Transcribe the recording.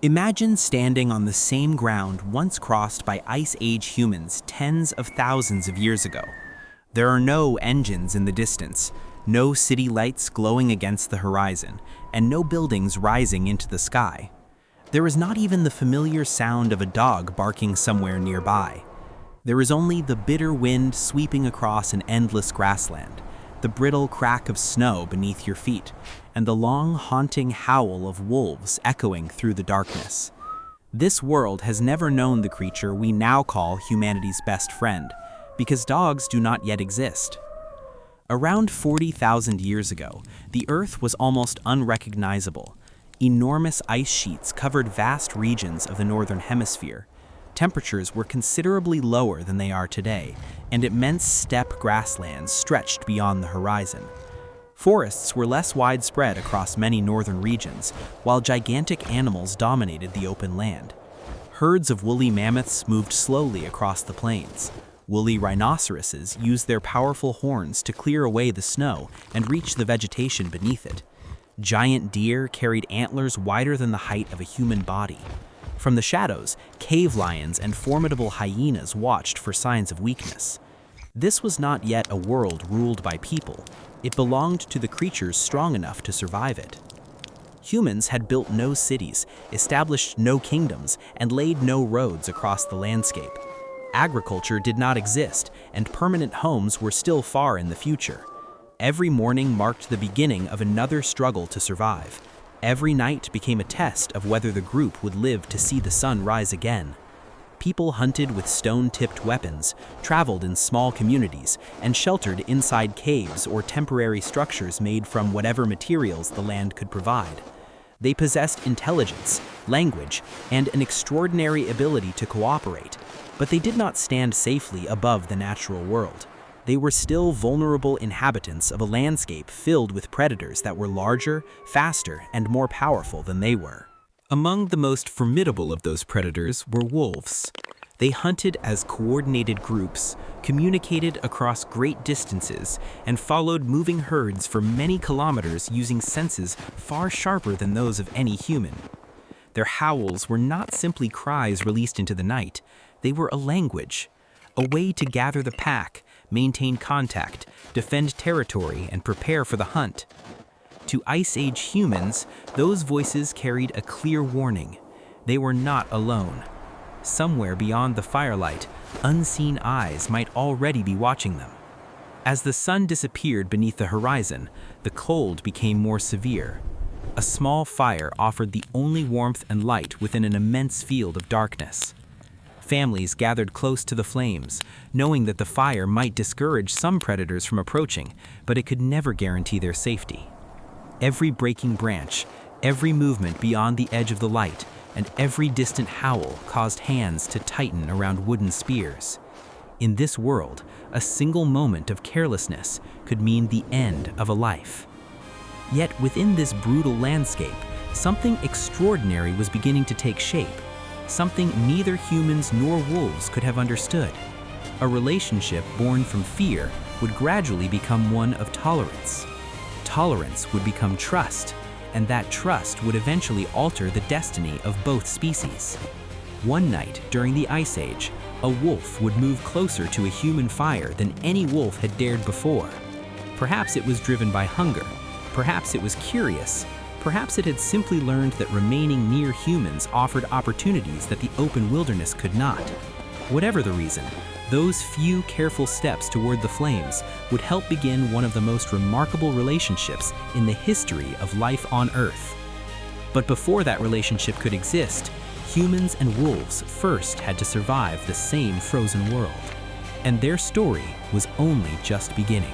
Imagine standing on the same ground once crossed by Ice Age humans tens of thousands of years ago. There are no engines in the distance, no city lights glowing against the horizon, and no buildings rising into the sky. There is not even the familiar sound of a dog barking somewhere nearby. There is only the bitter wind sweeping across an endless grassland, the brittle crack of snow beneath your feet, and the long, haunting howl of wolves echoing through the darkness. This world has never known the creature we now call humanity's best friend, because dogs do not yet exist. Around 40,000 years ago, the Earth was almost unrecognizable. Enormous ice sheets covered vast regions of the northern hemisphere. Temperatures were considerably lower than they are today, and immense steppe grasslands stretched beyond the horizon. Forests were less widespread across many northern regions, while gigantic animals dominated the open land. Herds of woolly mammoths moved slowly across the plains. Woolly rhinoceroses used their powerful horns to clear away the snow and reach the vegetation beneath it. Giant deer carried antlers wider than the height of a human body. From the shadows, cave lions and formidable hyenas watched for signs of weakness. This was not yet a world ruled by people. It belonged to the creatures strong enough to survive it. Humans had built no cities, established no kingdoms, and laid no roads across the landscape. Agriculture did not exist, and permanent homes were still far in the future. Every morning marked the beginning of another struggle to survive. Every night became a test of whether the group would live to see the sun rise again. People hunted with stone-tipped weapons, traveled in small communities, and sheltered inside caves or temporary structures made from whatever materials the land could provide. They possessed intelligence, language, and an extraordinary ability to cooperate, but they did not stand safely above the natural world. They were still vulnerable inhabitants of a landscape filled with predators that were larger, faster, and more powerful than they were. Among the most formidable of those predators were wolves. They hunted as coordinated groups, communicated across great distances, and followed moving herds for many kilometers using senses far sharper than those of any human. Their howls were not simply cries released into the night. They were a language, a way to gather the pack, maintain contact, defend territory, and prepare for the hunt. To Ice Age humans, those voices carried a clear warning. They were not alone. Somewhere beyond the firelight, unseen eyes might already be watching them. As the sun disappeared beneath the horizon, the cold became more severe. A small fire offered the only warmth and light within an immense field of darkness. Families gathered close to the flames, knowing that the fire might discourage some predators from approaching, but it could never guarantee their safety. Every breaking branch, every movement beyond the edge of the light, and every distant howl caused hands to tighten around wooden spears. In this world, a single moment of carelessness could mean the end of a life. Yet within this brutal landscape, something extraordinary was beginning to take shape, something neither humans nor wolves could have understood. A relationship born from fear would gradually become one of tolerance. Tolerance would become trust, and that trust would eventually alter the destiny of both species. One night during the Ice Age, a wolf would move closer to a human fire than any wolf had dared before. Perhaps it was driven by hunger, perhaps it was curious, perhaps it had simply learned that remaining near humans offered opportunities that the open wilderness could not. Whatever the reason, those few careful steps toward the flames would help begin one of the most remarkable relationships in the history of life on Earth. But before that relationship could exist, humans and wolves first had to survive the same frozen world. And their story was only just beginning.